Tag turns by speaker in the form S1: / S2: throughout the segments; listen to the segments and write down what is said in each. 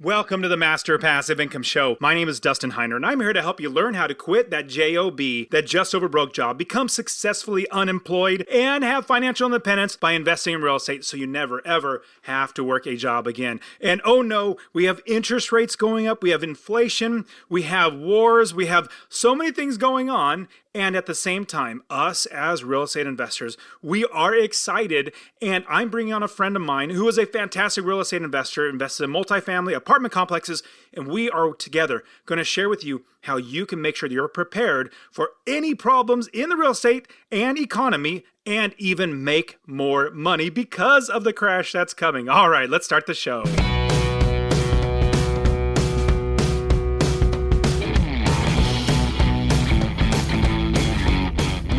S1: Welcome to the Master Passive Income Show. My name is Dustin Heiner, and I'm here to help you learn how to quit that JOB, that just over broke job, become successfully unemployed, and have financial independence by investing in real estate so you never, ever have to work a job again. And oh no, we have interest rates going up, we have inflation, we have wars, we have so many things going on. And at the same time, us as real estate investors, we are excited. And I'm bringing on a friend of mine who is a fantastic real estate investor, invested in multifamily apartment complexes. And we are together going to share with you how you can make sure that you're prepared for any problems in the real estate and economy and even make more money because of the crash that's coming. All right, let's start the show.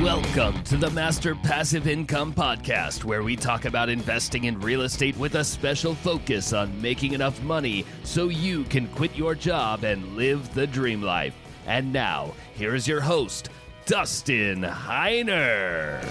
S2: Welcome to the Master Passive Income Podcast, where we talk about investing in real estate with a special focus on making enough money so you can quit your job and live the dream life. And now, here is your host, Dustin Heiner.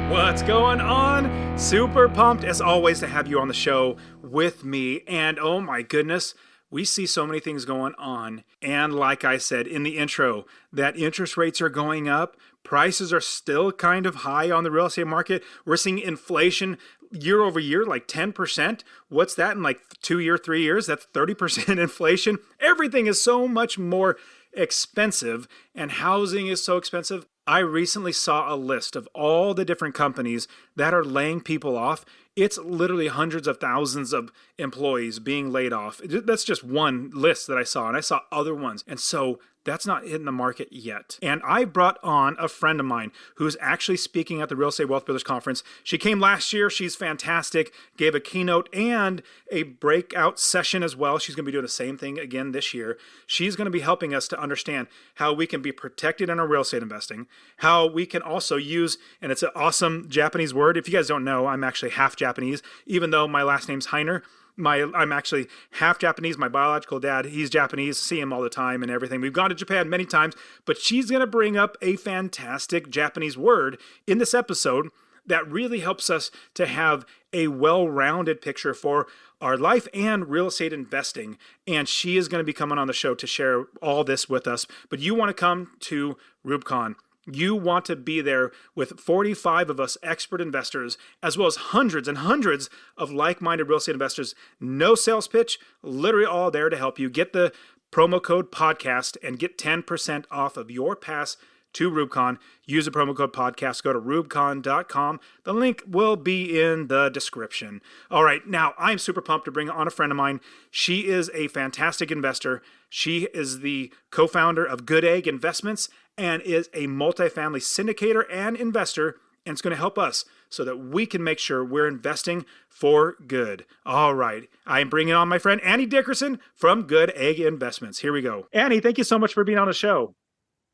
S1: What's going on? Super pumped, as always, to have you on the show with me. And oh my goodness, we see so many things going on. And like I said in the intro, that interest rates are going up. Prices are still kind of high on the real estate market. We're seeing inflation year over year, like 10%. What's that in like 2 years, 3 years? That's 30% inflation. Everything is so much more expensive, and housing is so expensive. I recently saw a list of all the different companies that are laying people off. It's literally hundreds of thousands of employees being laid off. That's just one list that I saw, and I saw other ones. And so that's not hitting the market yet. And I brought on a friend of mine who's actually speaking at the Real Estate Wealth Builders Conference. She came last year. She's fantastic. Gave a keynote and a breakout session as well. She's going to be doing the same thing again this year. She's going to be helping us to understand how we can be protected in our real estate investing, how we can also use, and it's an awesome Japanese word. If you guys don't know, I'm actually half Japanese, even though my last name's Heiner. I'm actually half Japanese. My biological dad, he's Japanese. See him all the time and everything. We've gone to Japan many times, but she's going to bring up a fantastic Japanese word in this episode that really helps us to have a well-rounded picture for our life and real estate investing. And she is going to be coming on the show to share all this with us. But you want to come to RubeCon. You want to be there with 45 of us expert investors, as well as hundreds and hundreds of like-minded real estate investors. No sales pitch, literally all there to help you. Get the promo code podcast and get 10% off of your pass to RubeCon. Use the promo code podcast. Go to rubecon.com. The link will be in the description. All right, now I'm super pumped to bring on a friend of mine. She is a fantastic investor. She is the co-founder of Goodegg Investments and is a multifamily syndicator and investor, and it's going to help us so that we can make sure we're investing for good. All right, I'm bringing on my friend Annie Dickerson from Goodegg Investments. Here we go. Annie, thank you so much for being on the show.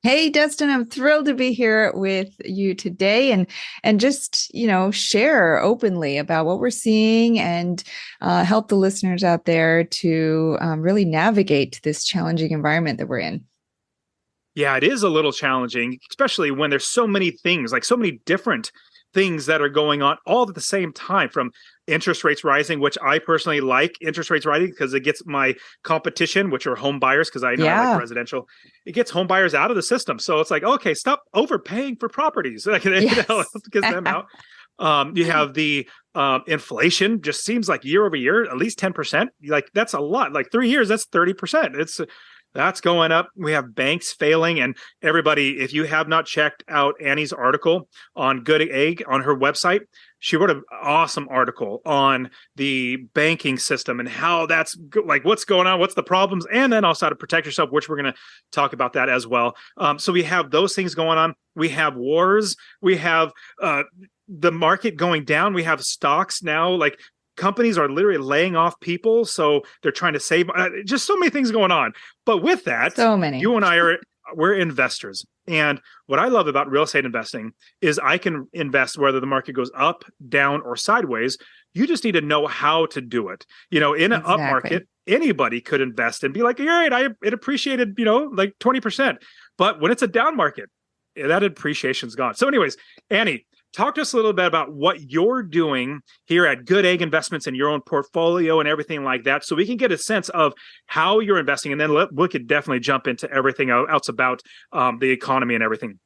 S3: Hey, Dustin, I'm thrilled to be here with you today and just, share openly about what we're seeing and help the listeners out there to really navigate this challenging environment that we're in.
S1: Yeah, it is a little challenging, especially when there's so many things, like so many different things that are going on all at the same time, from interest rates rising, which I personally like interest rates rising because it gets my competition, which are home buyers, because I know I like residential. It gets home buyers out of the system. So it's like, okay, stop overpaying for properties. Like,
S3: Yes.
S1: Get them out. You have the inflation, just seems like year over year, at least 10%. Like, that's a lot. Like 3 years, that's 30%. That's going up. We have banks failing. And everybody, if you have not checked out Annie's article on Goodegg on her website, she wrote an awesome article on the banking system and how that's like, what's going on, what's the problems, and then also how to protect yourself, which we're going to talk about that as well. So we have those things going on. We have wars. We have the market going down. We have stocks now, like companies are literally laying off people. So they're trying to save, just so many things going on. But with that,
S3: so many.
S1: You and I we're investors. And what I love about real estate investing is I can invest whether the market goes up, down, or sideways. You just need to know how to do it. In an up market, anybody could invest and be like, all right, it appreciated, like 20%. But when it's a down market, that appreciation's gone. So anyways, Annie, talk to us a little bit about what you're doing here at Goodegg Investments in your own portfolio and everything like that, so we can get a sense of how you're investing, and then we could definitely jump into everything else about the economy and everything.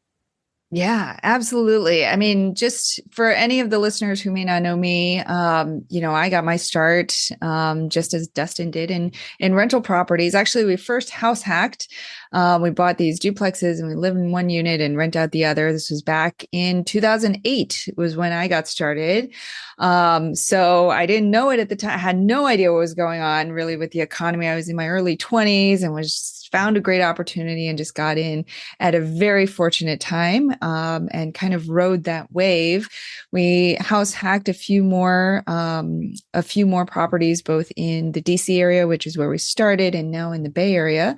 S3: Yeah, absolutely. I mean, just for any of the listeners who may not know me, I got my start just as Dustin did in rental properties. Actually, we first house hacked. We bought these duplexes and we lived in one unit and rent out the other. This was back in 2008 was when I got started. So I didn't know it at the time. I had no idea what was going on really with the economy. I was in my early 20s and found a great opportunity and just got in at a very fortunate time and kind of rode that wave. We house hacked a few more properties, both in the DC area, which is where we started, and now in the Bay Area.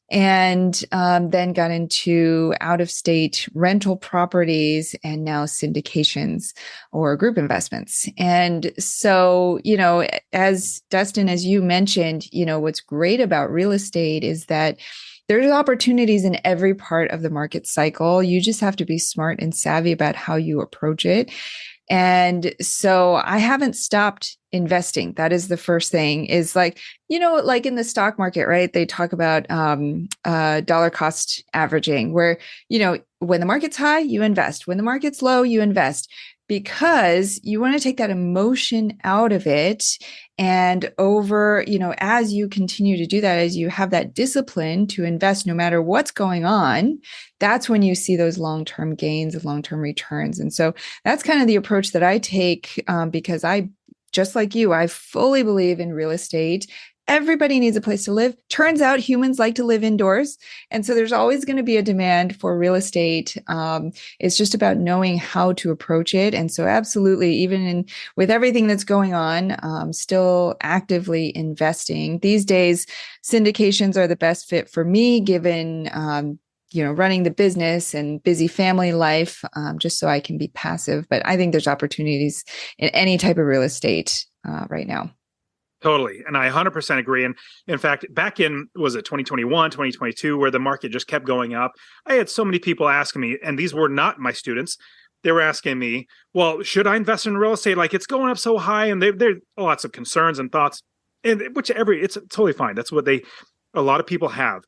S3: And then got into out-of-state rental properties and now syndications or group investments. And so, as Dustin, as you mentioned, what's great about real estate is that there's opportunities in every part of the market cycle. You just have to be smart and savvy about how you approach it. And so I haven't stopped investing. That is the first thing, is like in the stock market, right? They talk about dollar cost averaging, where, when the market's high, you invest. When the market's low, you invest, because you want to take that emotion out of it. And as you continue to do that, as you have that discipline to invest no matter what's going on, that's when you see those long-term gains and long-term returns. And so that's kind of the approach that I take, because just like you, I fully believe in real estate. Everybody needs a place to live. Turns out humans like to live indoors. And so there's always going to be a demand for real estate. It's just about knowing how to approach it. And so absolutely, even with everything that's going on, still actively investing. These days, syndications are the best fit for me, given running the business and busy family life, just so I can be passive. But I think there's opportunities in any type of real estate right now.
S1: Totally. And I 100% agree. And in fact, back in, was it 2021, 2022, where the market just kept going up, I had so many people asking me, and these were not my students. They were asking me, well, should I invest in real estate? Like, it's going up so high, and there are lots of concerns and thoughts, and it's totally fine. That's what a lot of people have.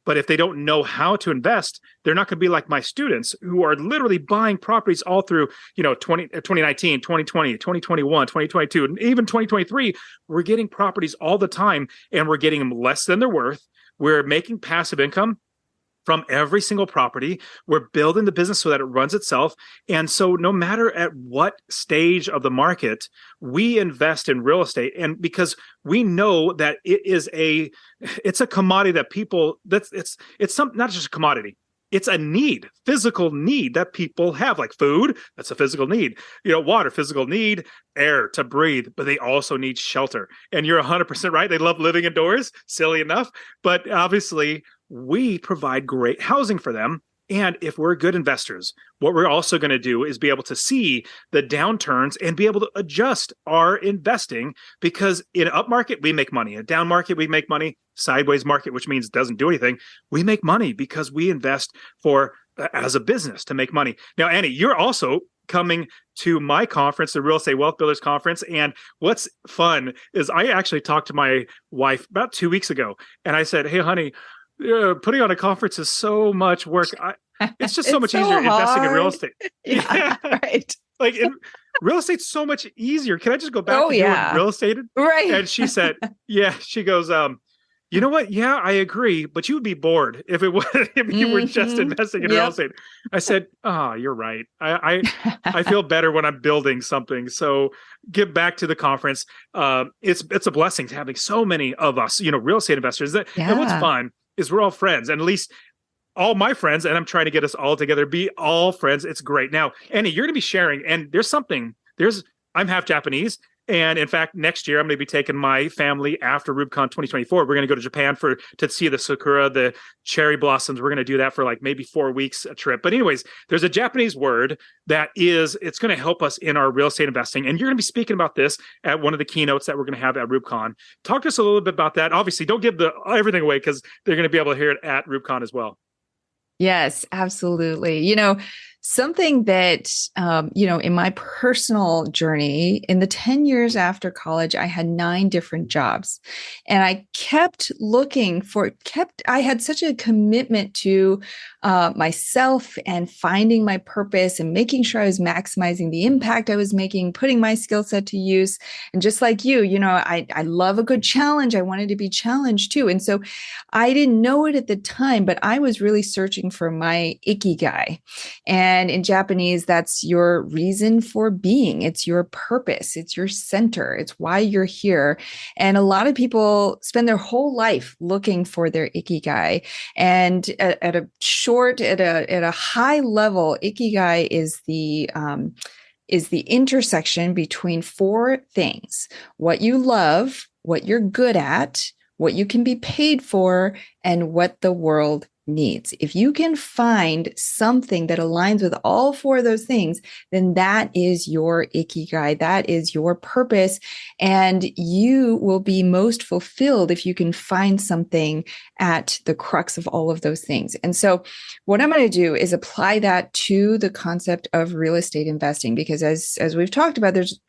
S1: But if they don't know how to invest, they're not going to be like my students, who are literally buying properties all through, 2019, 2020, 2021, 2022, and even 2023. We're getting properties all the time, and we're getting them less than they're worth. We're making passive income from every single property. We're building the business so that it runs itself. And so no matter at what stage of the market, we invest in real estate. And because we know that it's a commodity that it's not just a commodity. It's a need, physical need that people have, like food. That's a physical need. Water, physical need, air to breathe, but they also need shelter. And you're 100% right. They love living indoors, silly enough. But obviously, we provide great housing for them. And if we're good investors, what we're also going to do is be able to see the downturns and be able to adjust our investing, because in an up market, we make money. In a down market, we make money. Sideways market, which means doesn't do anything, we make money because we invest as a business to make money. Now, Annie, you're also coming to my conference, the Real Estate Wealth Builders Conference. And what's fun is I actually talked to my wife about 2 weeks ago, and I said, hey, honey, putting on a conference is so much work. It's just so much easier investing in real estate.
S3: Yeah, right.
S1: Like real estate's so much easier. Can I just go back to doing real estate?
S3: Right.
S1: And she said, yeah, she goes, you know what? Yeah, I agree. But you would be bored if you were just investing in real estate. I said, you're right. I feel better when I'm building something. So get back to the conference. It's a blessing to having so many of us, real estate investors. And what's fun is we're all friends, and at least all my friends, and I'm trying to get us all together, be all friends. It's great. Now, Annie, you're going to be sharing, and I'm half Japanese. And in fact, next year, I'm going to be taking my family after RubeCon 2024. We're going to go to Japan to see the sakura, the cherry blossoms. We're going to do that for like maybe 4 weeks a trip. But anyways, there's a Japanese word it's going to help us in our real estate investing. And you're going to be speaking about this at one of the keynotes that we're going to have at RubeCon. Talk to us a little bit about that. Obviously, don't give everything away, because they're going to be able to hear it at RubeCon as well.
S3: Yes, absolutely. something that, in my personal journey, in the 10 years after college, I had 9 different jobs. And I I had such a commitment to myself and finding my purpose and making sure I was maximizing the impact I was making, putting my skill set to use. And just like you, I love a good challenge. I wanted to be challenged too. And so I didn't know it at the time, but I was really searching for my ikigai. And in Japanese, that's your reason for being. It's your purpose. It's your center. It's why you're here. And a lot of people spend their whole life looking for their ikigai. And at a high level, ikigai is the intersection between 4 things: what you love, what you're good at, what you can be paid for, and what the world needs. If you can find something that aligns with all 4 of those things, then that is your ikigai. That is your purpose. And you will be most fulfilled if you can find something at the crux of all of those things. And so what I'm going to do is apply that to the concept of real estate investing, because as we've talked about, there's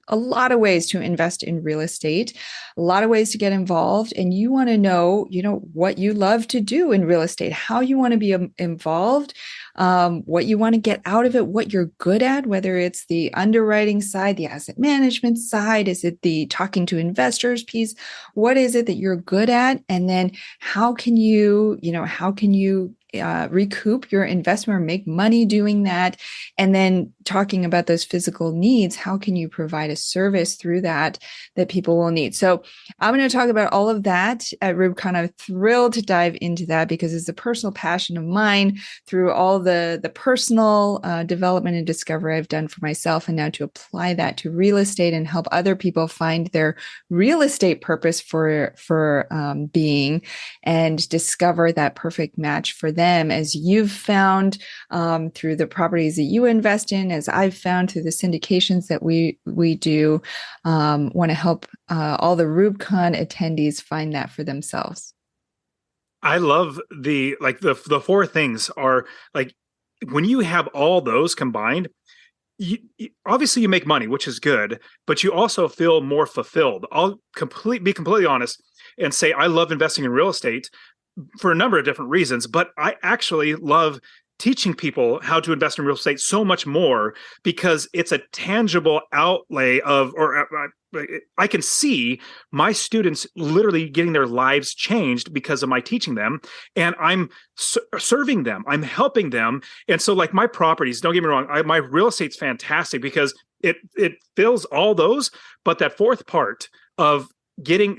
S3: a lot of ways to invest in real estate, a lot of ways to get involved. And you want to know, what you love to do in real estate, how you want to be involved, what you want to get out of it, what you're good at, whether it's the underwriting side, the asset management side, is it the talking to investors piece? What is it that you're good at? And then how can you recoup your investment or make money doing that? And then talking about those physical needs, how can you provide a service through that people will need? So I'm going to talk about all of that at Rubicon. I'm thrilled to dive into that because it's a personal passion of mine through all the personal development and discovery I've done for myself, and now to apply that to real estate and help other people find their real estate purpose for being, and discover that perfect match for them, as you've found through the properties that you invest in, as I've found through the syndications that we do. Want to help all the Rubicon attendees find that for themselves.
S1: I love the 4 things are like, when you have all those combined, obviously you make money, which is good, but you also feel more fulfilled. I'll be completely honest and say I love investing in real estate for a number of different reasons, but I actually love teaching people how to invest in real estate so much more because it's a tangible outlay I can see my students literally getting their lives changed because of my teaching them, and I'm serving them, I'm helping them. And so like my properties, don't get me wrong, my real estate's fantastic because it fills all those, but that 4th part of getting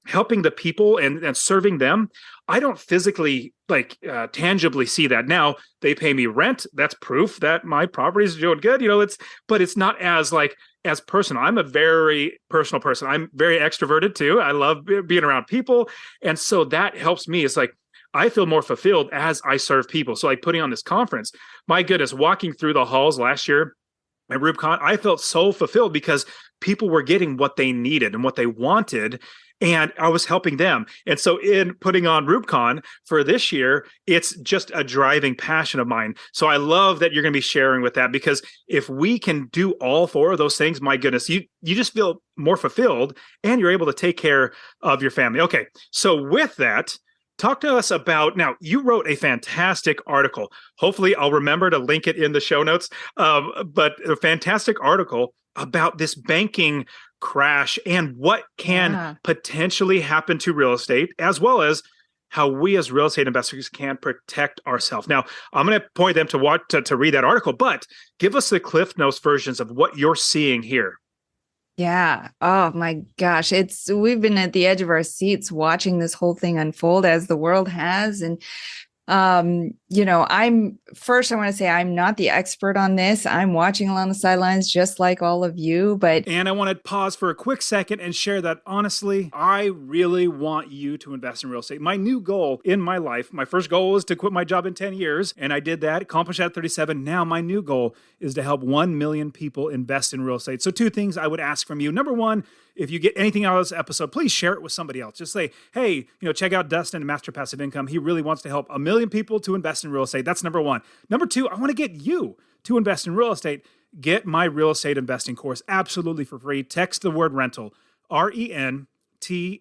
S1: helping the people and serving them, I don't physically tangibly see that. Now they pay me rent. That's proof that my property is doing good. But it's not as personal. I'm a very personal person. I'm very extroverted too. I love being around people. And so that helps me. It's like, I feel more fulfilled as I serve people. So like putting on this conference, my goodness, walking through the halls last year at Rubicon, I felt so fulfilled because people were getting what they needed and what they wanted, and I was helping them. And so in putting on Rubicon for this year, it's just a driving passion of mine. So I love that you're going to be sharing with that, because if we can do all 4 of those things, my goodness, you just feel more fulfilled and you're able to take care of your family. Okay, so with that, talk to us about, now you wrote a fantastic article. Hopefully I'll remember to link it in the show notes, but a fantastic article about this banking crash and what can potentially happen to real estate, as well as how we as real estate investors can protect ourselves. Now, I'm going to point them to read that article, but give us the Cliff Notes versions of what you're seeing here.
S3: Yeah. Oh my gosh. We've been at the edge of our seats watching this whole thing unfold, as the world has. And I want to say I'm not the expert on this. I'm watching along the sidelines just like all of you,
S1: and I want to pause for a quick second and share that honestly, I really want you to invest in real estate. My new goal in my life, my first goal was to quit my job in 10 years, and I did that, accomplished that at 37. Now my new goal is to help 1 million people invest in real estate. So 2 things I would ask from you. Number 1, if you get anything out of this episode, please share it with somebody else. Just say, hey, check out Dustin, Master Passive Income. He really wants to help 1 million million people to invest in real estate. That's number one. Number two, I want to get you to invest in real estate. Get my real estate investing course absolutely for free. Text the word rental, RENTAL, to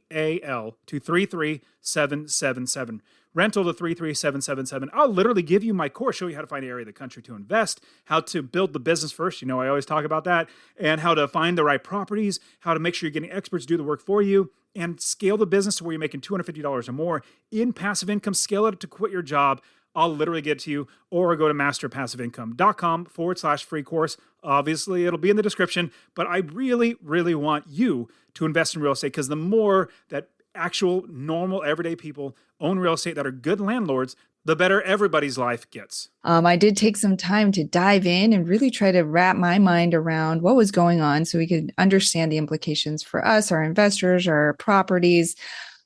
S1: 33777. Rental to 33777. I'll literally give you my course, show you how to find an area of the country to invest, how to build the business first. I always talk about that, and how to find the right properties, how to make sure you're getting experts to do the work for you, and scale the business to where you're making $250 or more in passive income. Scale it to quit your job. I'll literally get to you, or go to masterpassiveincome.com/free course. Obviously, it'll be in the description, but I really, really want you to invest in real estate, because the more that actual, normal, everyday people own real estate that are good landlords, the better everybody's life gets.
S3: I did take some time to dive in and really try to wrap my mind around what was going on so we could understand the implications for us, our investors, our properties.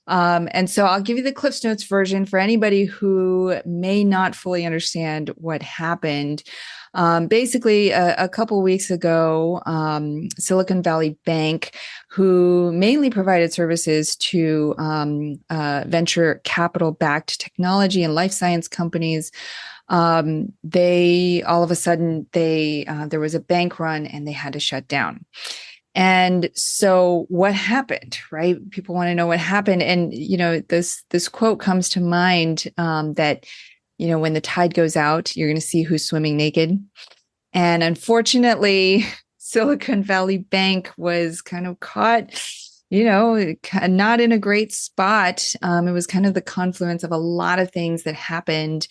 S3: And so I'll give you the Cliffs Notes version for anybody who may not fully understand what happened. Basically, a couple weeks ago, Silicon Valley Bank, who mainly provided services to venture capital-backed technology and life science companies, they all of a sudden there was a bank run and they had to shut down. And so what happened, right? People want to know what happened. And, this quote comes to mind, that, when the tide goes out, you're going to see who's swimming naked. And unfortunately, Silicon Valley Bank was kind of caught, not in a great spot. It was kind of the confluence of a lot of things that happened.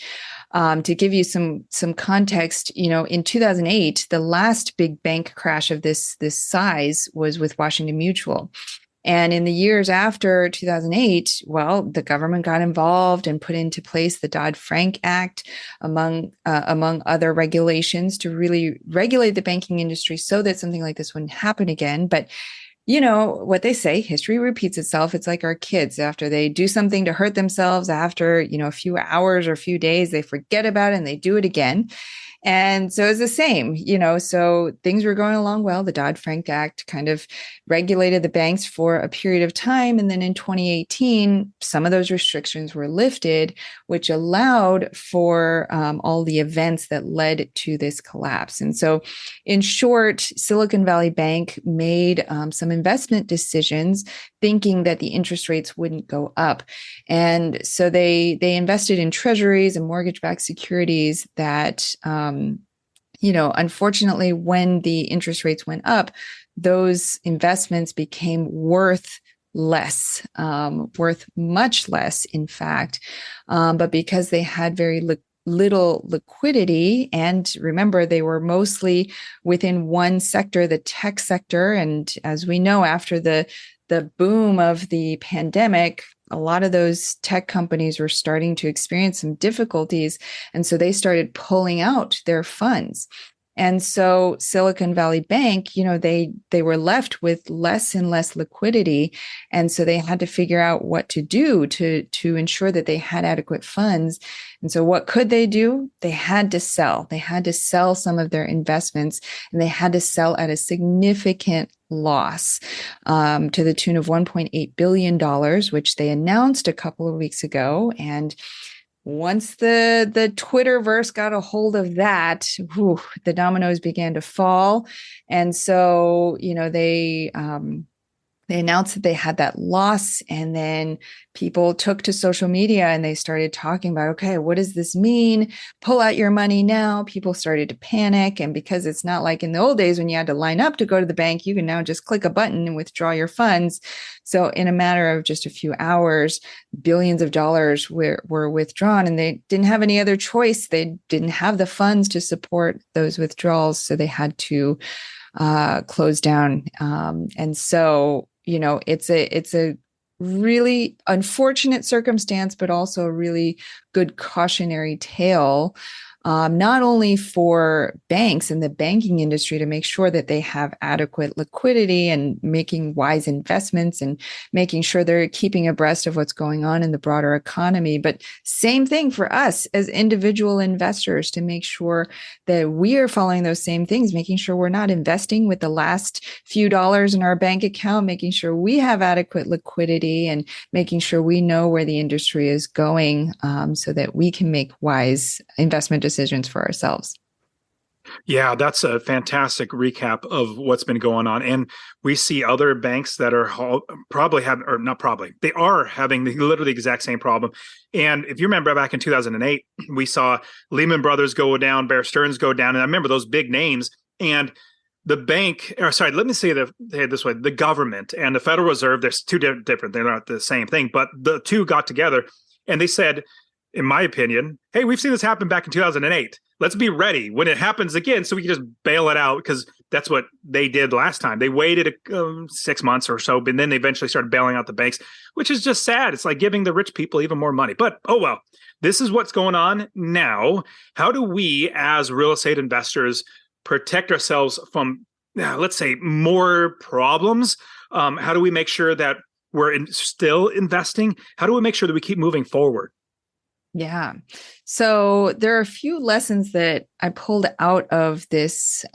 S3: To give you some context, in 2008, the last big bank crash of this size was with Washington Mutual. And in the years after 2008, well, the government got involved and put into place the Dodd-Frank Act, among other regulations, to really regulate the banking industry so that something like this wouldn't happen again. But what they say, history repeats itself. It's like our kids. After they do something to hurt themselves, after, a few hours or a few days, they forget about it and they do it again. And so it's the same, so things were going along well. The Dodd-Frank Act kind of regulated the banks for a period of time. And then in 2018, some of those restrictions were lifted, which allowed for all the events that led to this collapse. And so in short, Silicon Valley Bank made some investment decisions thinking that the interest rates wouldn't go up. And so they invested in treasuries and mortgage-backed securities that, unfortunately, when the interest rates went up, those investments became worth less, worth much less, in fact. But because they had very little liquidity, and remember, they were mostly within one sector, the tech sector. And as we know, after the boom of the pandemic, a lot of those tech companies were starting to experience some difficulties. And so they started pulling out their funds. And so Silicon Valley Bank, they were left with less and less liquidity. And so they had to figure out what to do to ensure that they had adequate funds. And so what could they do? They had to sell. They had to sell some of their investments, and they had to sell at a significant loss, to the tune of $1.8 billion, which they announced a couple of weeks ago. And once the Twitterverse got a hold of that, the dominoes began to fall. And so, they announced that they had that loss, and then people took to social media and they started talking about, okay, what does this mean? Pull out your money now. People started to panic. And because it's not like in the old days when you had to line up to go to the bank, you can now just click a button and withdraw your funds. So in a matter of just a few hours, billions of dollars were withdrawn, and they didn't have any other choice. They didn't have the funds to support those withdrawals. So they had to close down. And so, it's a really unfortunate circumstance, but also a really good cautionary tale, not only for banks and the banking industry to make sure that they have adequate liquidity and making wise investments and making sure they're keeping abreast of what's going on in the broader economy, but same thing for us as individual investors to make sure that we are following those same things, making sure we're not investing with the last few dollars in our bank account, making sure we have adequate liquidity and making sure we know where the industry is going, so that we can make wise investment decisions for ourselves.
S1: Yeah, that's a fantastic recap of what's been going on. And we see other banks that are probably having, or not probably, they are having literally the exact same problem. And if you remember back in 2008, we saw Lehman Brothers go down, Bear Stearns go down. And I remember those big names. And the bank, or sorry, let me say it this way, the government and the Federal Reserve, there's two different, they're not the same thing, but the two got together and they said, in my opinion, hey, we've seen this happen back in 2008. Let's be ready when it happens again so we can just bail it out, because that's what they did last time. They waited 6 months or so, but then they eventually started bailing out the banks, which is just sad. It's like giving the rich people even more money. But oh well, this is what's going on now. How do we as real estate investors protect ourselves from, let's say, more problems? How do we make sure that we're still investing? How do we make sure that we keep moving forward?
S3: Yeah. So there are a few lessons that I pulled out of this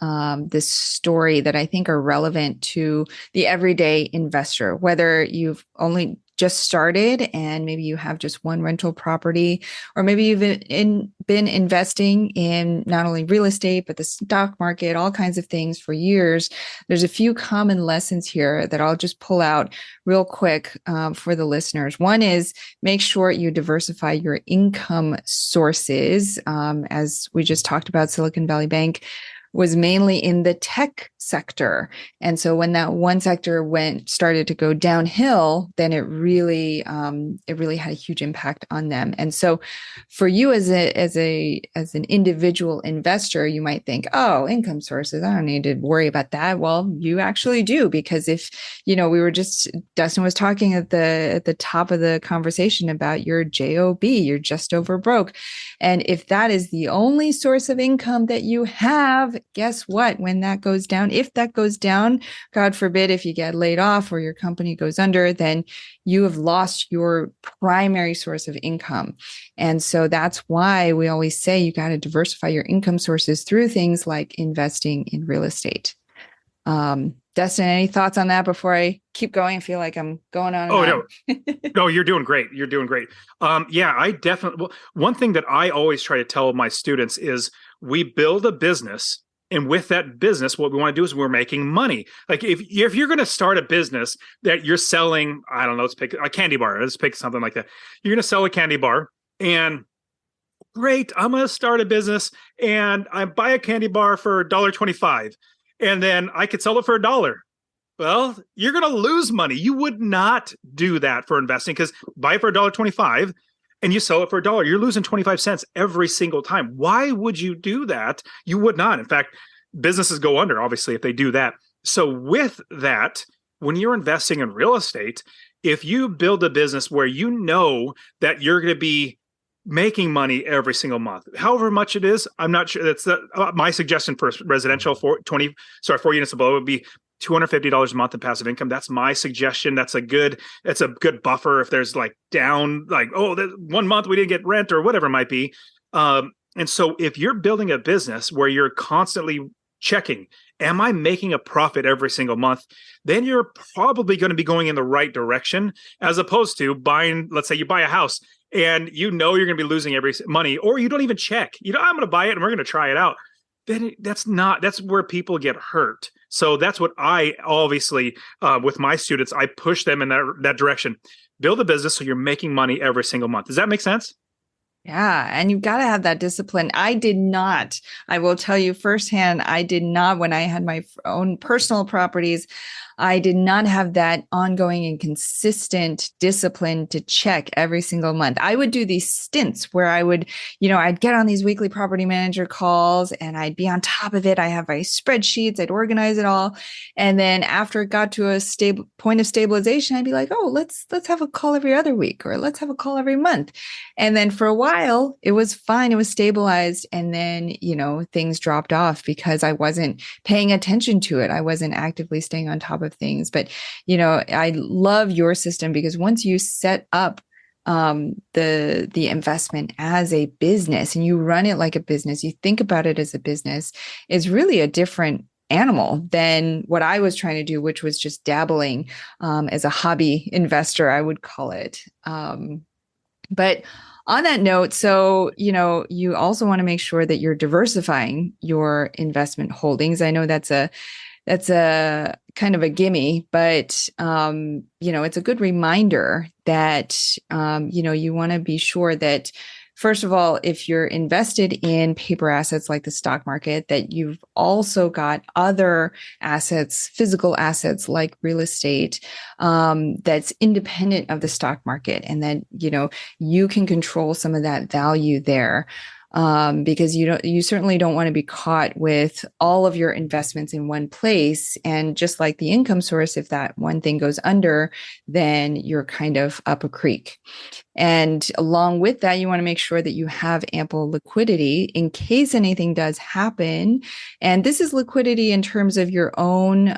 S3: story that I think are relevant to the everyday investor, whether you've only just started and maybe you have just one rental property, or maybe you've been investing in not only real estate, but the stock market, all kinds of things for years. There's a few common lessons here that I'll just pull out real quick for the listeners. One is make sure you diversify your income sources. As we just talked about, Silicon Valley Bank was mainly in the tech sector. And so when that one sector started to go downhill, then it really had a huge impact on them. And so for you as an individual investor, you might think, oh, income sources, I don't need to worry about that. Well, you actually do, because if, Dustin was talking at the top of the conversation about your JOB, you're just over broke. And if that is the only source of income that you have, guess what? When that goes down, if that goes down, God forbid, if you get laid off or your company goes under, then you have lost your primary source of income. And so that's why we always say you got to diversify your income sources through things like investing in real estate. Dustin, any thoughts on that before I keep going? I feel like I'm going on.
S1: No, no, you're doing great. You're doing great. Yeah, I definitely, one thing that I always try to tell my students is we build a business. And with that business, what we want to do is we're making money. Like if you're going to start a business that you're selling, I don't know, let's pick a candy bar. Let's pick something like that. You're going to sell a candy bar, and great, I'm going to start a business and I buy a candy bar for $1.25, and then I could sell it for $1. Well, you're going to lose money. You would not do that for investing, because buy it for $1.25 and you sell it for $1. You're losing 25 cents every single time. Why would you do that? You would not. In fact, businesses go under, obviously, if they do that. So with that, when you're investing in real estate, if you build a business where you know that you're going to be making money every single month, however much it is, I'm not sure. That's my suggestion for residential 4 units below would be $250 a month in passive income. That's my suggestion. That's a good buffer if there's like down, like, oh, 1 month we didn't get rent or whatever it might be. And so if you're building a business where you're constantly checking, am I making a profit every single month? Then you're probably going to be going in the right direction, as opposed to buying, let's say you buy a house and you're going to be losing every money, or you don't even check. I'm going to buy it and we're going to try it out. Then that's where people get hurt. So that's what I obviously, with my students, I push them in that direction. Build a business so you're making money every single month. Does that make sense?
S3: Yeah. And you've got to have that discipline. I did not. I will tell you firsthand, I did not. When I had my own personal properties, I did not have that ongoing and consistent discipline to check every single month. I would do these stints where I would, I'd get on these weekly property manager calls and I'd be on top of it. I have my spreadsheets, I'd organize it all. And then after it got to a stable point of stabilization, I'd be like, oh, let's have a call every other week, or let's have a call every month. And then for a while, it was fine. It was stabilized. And then, things dropped off because I wasn't paying attention to it. I wasn't actively staying on top of things. But, I love your system because once you set up the investment as a business and you run it like a business, you think about it as a business, is really a different animal than what I was trying to do, which was just dabbling as a hobby investor, I would call it. But on that note, so, you also want to make sure that you're diversifying your investment holdings. I know that's a kind of a gimme, but, it's a good reminder that, you want to be sure that, first of all, if you're invested in paper assets like the stock market, that you've also got other assets, physical assets like real estate, that's independent of the stock market, and that, you can control some of that value there. Because you certainly don't want to be caught with all of your investments in one place. And just like the income source, if that one thing goes under, then you're kind of up a creek. And along with that, you want to make sure that you have ample liquidity in case anything does happen. And this is liquidity in terms of your own,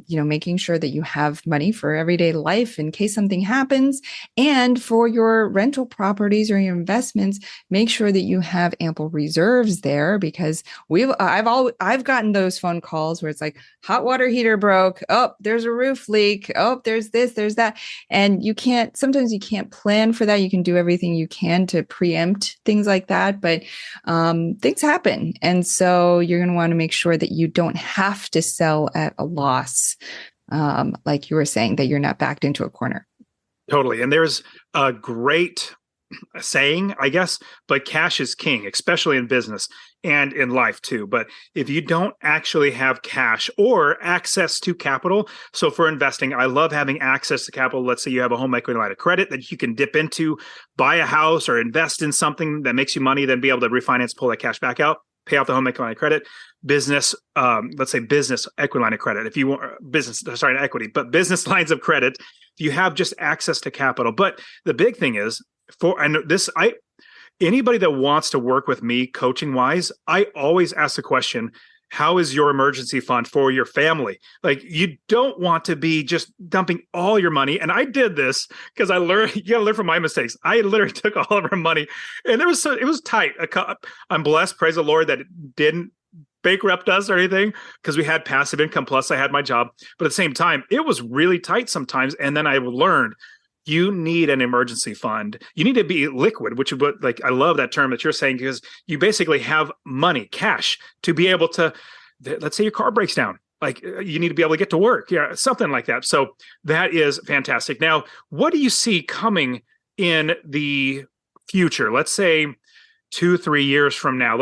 S3: making sure that you have money for everyday life in case something happens. And for your rental properties or your investments, make sure that you have ample reserves there, because I've gotten those phone calls where it's like, hot water heater broke. Oh, there's a roof leak. Oh, there's this, there's that. And sometimes you can't plan for that. You can do everything you can to preempt things like that, but things happen. And so you're going to want to make sure that you don't have to sell at a loss, like you were saying, that you're not backed into a corner.
S1: Totally. And there's a great saying, I guess, but cash is king, especially in business and in life too. But if you don't actually have cash or access to capital, so for investing, I love having access to capital. Let's say you have a home equity line of credit that you can dip into, buy a house or invest in something that makes you money, then be able to refinance, pull that cash back out, pay off the home equity line of credit. Business, let's say business equity line of credit. If you want not equity, but business lines of credit, you have just access to capital. But the big thing is, anybody that wants to work with me coaching wise, I always ask the question, how is your emergency fund for your family? Like, you don't want to be just dumping all your money. And I did this because I learned, you got to learn from my mistakes. I literally took all of our money, and it was tight. I'm blessed, praise the Lord, that it didn't bankrupt us or anything, because we had passive income. Plus I had my job, but at the same time, it was really tight sometimes. And then I learned, you need an emergency fund. You need to be liquid, which is what, like, I love that term that you're saying, because you basically have money, cash, to be able to, let's say your car breaks down. Like, you need to be able to get to work. Yeah, something like that. So that is fantastic. Now, what do you see coming in the future? Let's say 2-3 years from now.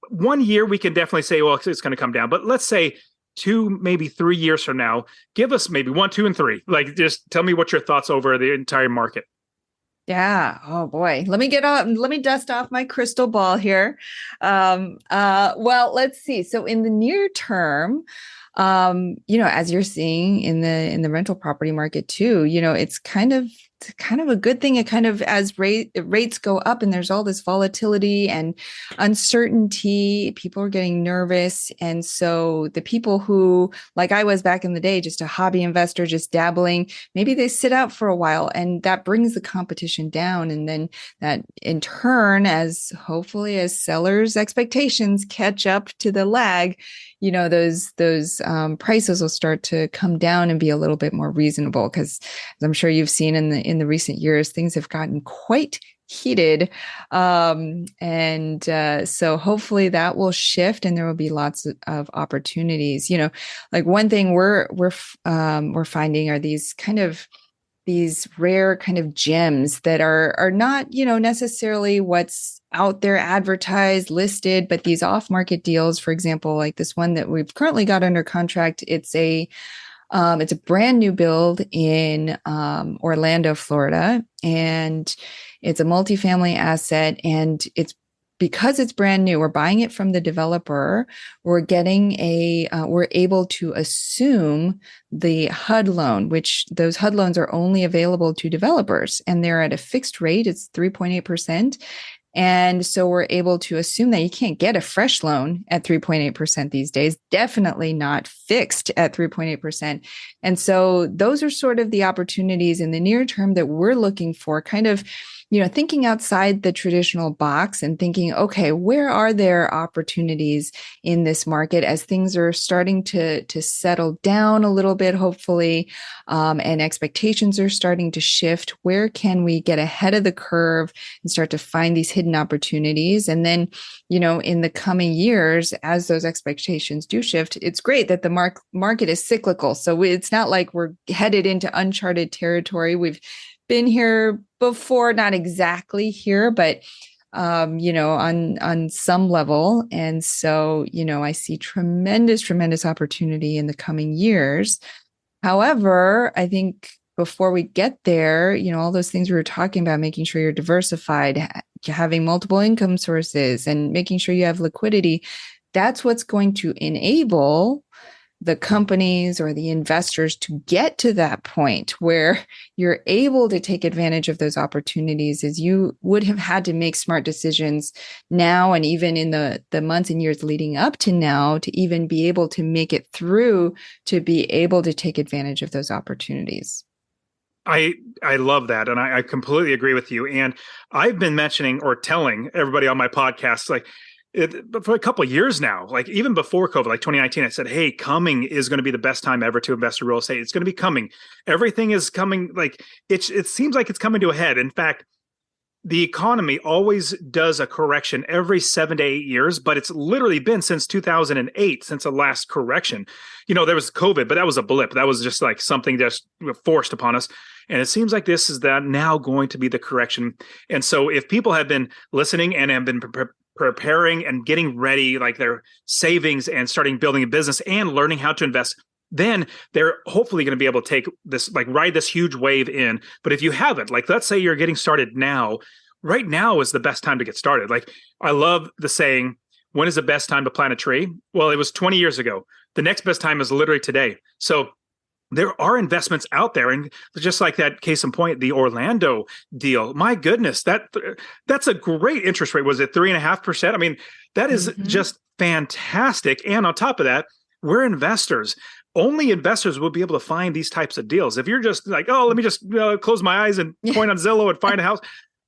S1: 1 year, we can definitely say, well, it's going to come down. But let's say 2, maybe 3 years from now, give us maybe 1, 2, and 3. Like, just tell me what your thoughts over the entire market.
S3: Yeah. Oh boy. Let me dust off my crystal ball here. Well, let's see. So in the near term, as you're seeing in the rental property market too, it's kind of a good thing. It kind of, as rates go up and there's all this volatility and uncertainty, people are getting nervous. And so the people who, like I was back in the day, just a hobby investor, just dabbling, maybe they sit out for a while, and that brings the competition down. And then that in turn, as sellers' expectations catch up to the lag, those prices will start to come down and be a little bit more reasonable, because as I'm sure you've seen in the recent years, things have gotten quite heated. So hopefully that will shift and there will be lots of opportunities. Like one thing we're finding are these rare kind of gems that are not, necessarily what's out there advertised, listed, but these off-market deals, for example, like this one that we've currently got under contract. It's a It's a brand new build in Orlando, Florida, and it's a multifamily asset. And it's because it's brand new, we're buying it from the developer. We're able to assume the HUD loan, which those HUD loans are only available to developers, and they're at a fixed rate. It's 3.8%. And so we're able to assume that you can't get a fresh loan at 3.8% these days, definitely not fixed at 3.8%. And so those are sort of the opportunities in the near term that we're looking for, kind of, thinking outside the traditional box and thinking, okay, where are there opportunities in this market as things are starting to settle down a little bit, hopefully, and expectations are starting to shift. Where can we get ahead of the curve and start to find these hidden opportunities? And then, in the coming years, as those expectations do shift, it's great that the market is cyclical. So it's not like we're headed into uncharted territory. We've been here before, not exactly here, but on some level. And so, I see tremendous opportunity in the coming years. However, I think before we get there, all those things we were talking about, making sure you're diversified, having multiple income sources, and making sure you have liquidity, that's what's going to enable the companies or the investors to get to that point where you're able to take advantage of those opportunities, as you would have had to make smart decisions now and even in the months and years leading up to now to even be able to make it through, to be able to take advantage of those opportunities.
S1: I love that. And I completely agree with you. And I've been mentioning or telling everybody on my podcast, but for a couple of years now, like even before COVID, like 2019, I said, hey, coming is going to be the best time ever to invest in real estate. It's going to be coming. Everything is coming. Like it seems like it's coming to a head. In fact, the economy always does a correction every 7 to 8 years, but it's literally been since 2008, since the last correction. There was COVID, but that was a blip. That was just like something just forced upon us. And it seems like this is that now going to be the correction. And so if people have been listening and have been preparing and getting ready, like their savings and starting building a business and learning how to invest, then they're hopefully going to be able to take this, like ride this huge wave in. But if you haven't, like, let's say you're getting started now, right now is the best time to get started. Like, I love the saying, when is the best time to plant a tree? Well, it was 20 years ago. The next best time is literally today. So there are investments out there. And just like that case in point, the Orlando deal, my goodness, that's a great interest rate. Was it 3.5%? I mean, that is just fantastic. And on top of that, we're investors. Only investors will be able to find these types of deals. If you're just like, oh, let me just close my eyes and point on Zillow and find a house,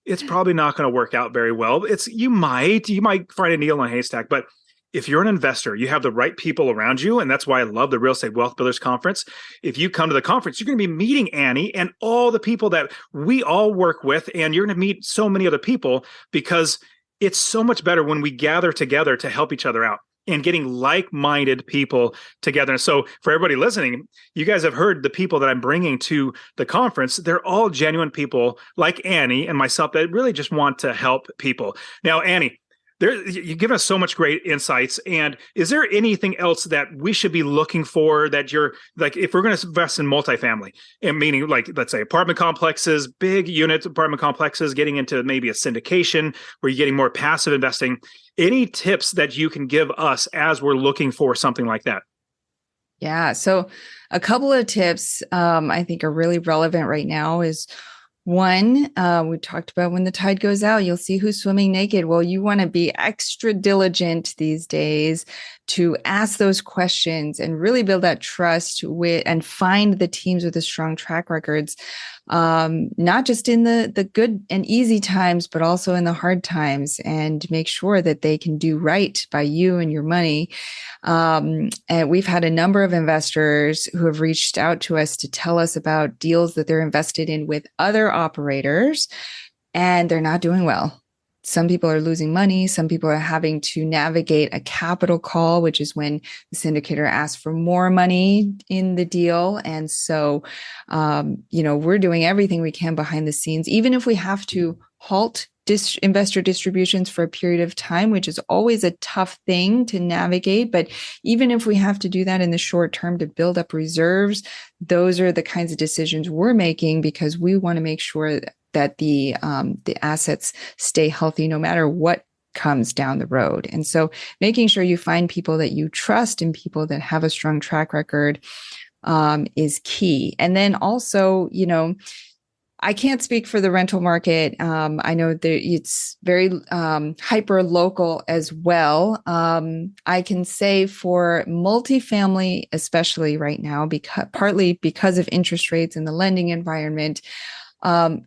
S1: it's probably not going to work out very well. You might find a needle in a haystack, but if you're an investor, you have the right people around you. And that's why I love the Real Estate Wealth Builders Conference. If you come to the conference, you're going to be meeting Annie and all the people that we all work with. And you're going to meet so many other people, because it's so much better when we gather together to help each other out and getting like-minded people together. So for everybody listening, you guys have heard the people that I'm bringing to the conference. They're all genuine people like Annie and myself that really just want to help people. Now, Annie, you've given us so much great insights. And is there anything else that we should be looking for that you're like, if we're going to invest in multifamily, and meaning like, let's say apartment complexes, big unit apartment complexes, getting into maybe a syndication where you're getting more passive investing, any tips that you can give us as we're looking for something like that?
S3: Yeah. So a couple of tips I think are really relevant right now is, one, we talked about when the tide goes out, you'll see who's swimming naked. Well, you want to be extra diligent these days to ask those questions and really build that trust with and find the teams with the strong track records, not just in the good and easy times, but also in the hard times, and make sure that they can do right by you and your money. And we've had a number of investors who have reached out to us to tell us about deals that they're invested in with other operators, and they're not doing well. Some people are losing money. Some people are having to navigate a capital call, which is when the syndicator asks for more money in the deal. And so, we're doing everything we can behind the scenes, even if we have to halt investor distributions for a period of time, which is always a tough thing to navigate. But even if we have to do that in the short term to build up reserves, those are the kinds of decisions we're making because we want to make sure that the assets stay healthy no matter what comes down the road. And so making sure you find people that you trust and people that have a strong track record is key. And then also, I can't speak for the rental market. I know that it's very hyper local as well. I can say for multifamily, especially right now, partly because of interest rates and the lending environment,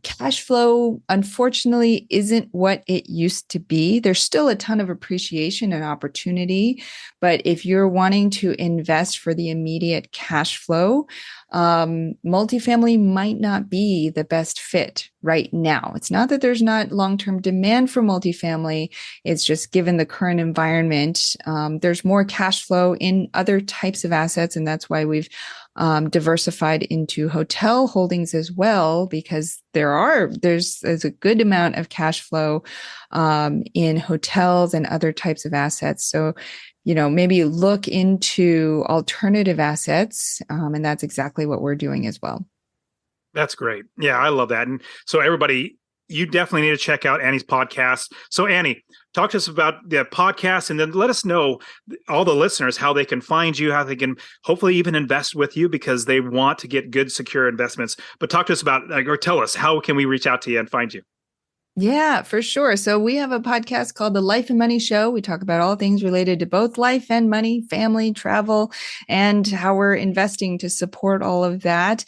S3: cash flow, unfortunately, isn't what it used to be. There's still a ton of appreciation and opportunity, but if you're wanting to invest for the immediate cash flow, multifamily might not be the best fit right now. It's not that there's not long-term demand for multifamily. It's just given the current environment, there's more cash flow in other types of assets, and that's why we've diversified into hotel holdings as well, because there's a good amount of cash flow in hotels and other types of assets. So, maybe look into alternative assets, and that's exactly what we're doing as well.
S1: That's great. Yeah, I love that. And so everybody, you definitely need to check out Annie's podcast. So Annie, talk to us about the podcast and then let us know, all the listeners, how they can find you, how they can hopefully even invest with you because they want to get good, secure investments. But talk to us about, or tell us, how can we reach out to you and find you?
S3: Yeah, for sure. So we have a podcast called The Life and Money Show. We talk about all things related to both life and money, family, travel, and how we're investing to support all of that.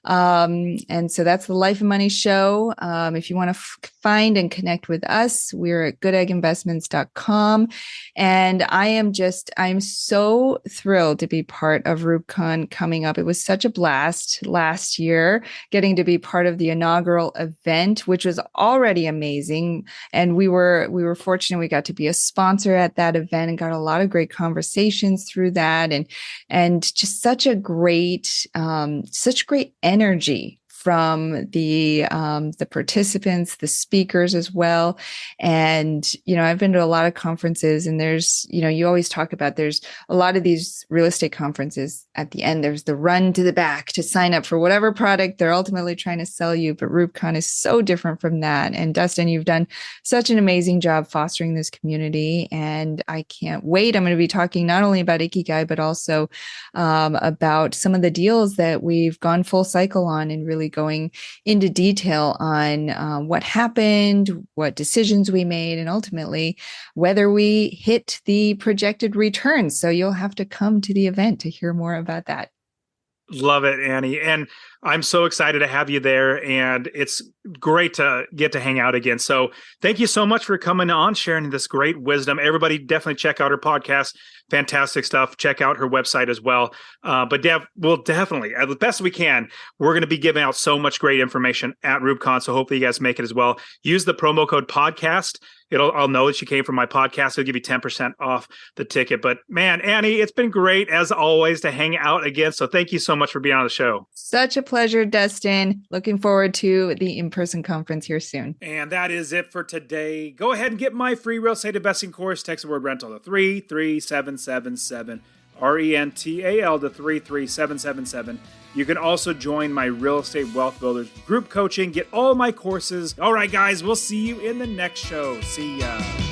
S3: And so that's the Life and Money Show. If you want to find and connect with us, we're at goodegginvestments.com. And I'm so thrilled to be part of RUBCon coming up. It was such a blast last year, getting to be part of the inaugural event, which was already amazing. And we were fortunate. We got to be a sponsor at that event and got a lot of great conversations through that. And just such great energy from the participants, the speakers as well. And, I've been to a lot of conferences and there's, you always talk about, there's a lot of these real estate conferences at the end, there's the run to the back to sign up for whatever product they're ultimately trying to sell you. But RUBCon is so different from that. And Dustin, you've done such an amazing job fostering this community. And I can't wait. I'm going to be talking not only about Ikigai, but also about some of the deals that we've gone full cycle on and really going into detail on what happened, what decisions we made, and ultimately whether we hit the projected returns. So you'll have to come to the event to hear more about that.
S1: Love it, Annie. And I'm so excited to have you there. And it's great to get to hang out again. So thank you so much for coming on, sharing this great wisdom. Everybody definitely check out her podcast. Fantastic stuff. Check out her website as well. But we'll definitely, as best we can, we're going to be giving out so much great information at RUBCon. So hopefully you guys make it as well. Use the promo code podcast. I'll know that you came from my podcast. It'll give you 10% off the ticket. But man, Annie, it's been great as always to hang out again. So thank you so much for being on the show.
S3: Such a pleasure, Dustin. Looking forward to the in-person conference here soon.
S1: And that is it for today. Go ahead and get my free real estate investing course. Text the word rental to 33777. RENTAL to 33777. You can also join my Real Estate Wealth Builders group coaching. Get all my courses. All right, guys, we'll see you in the next show. See ya.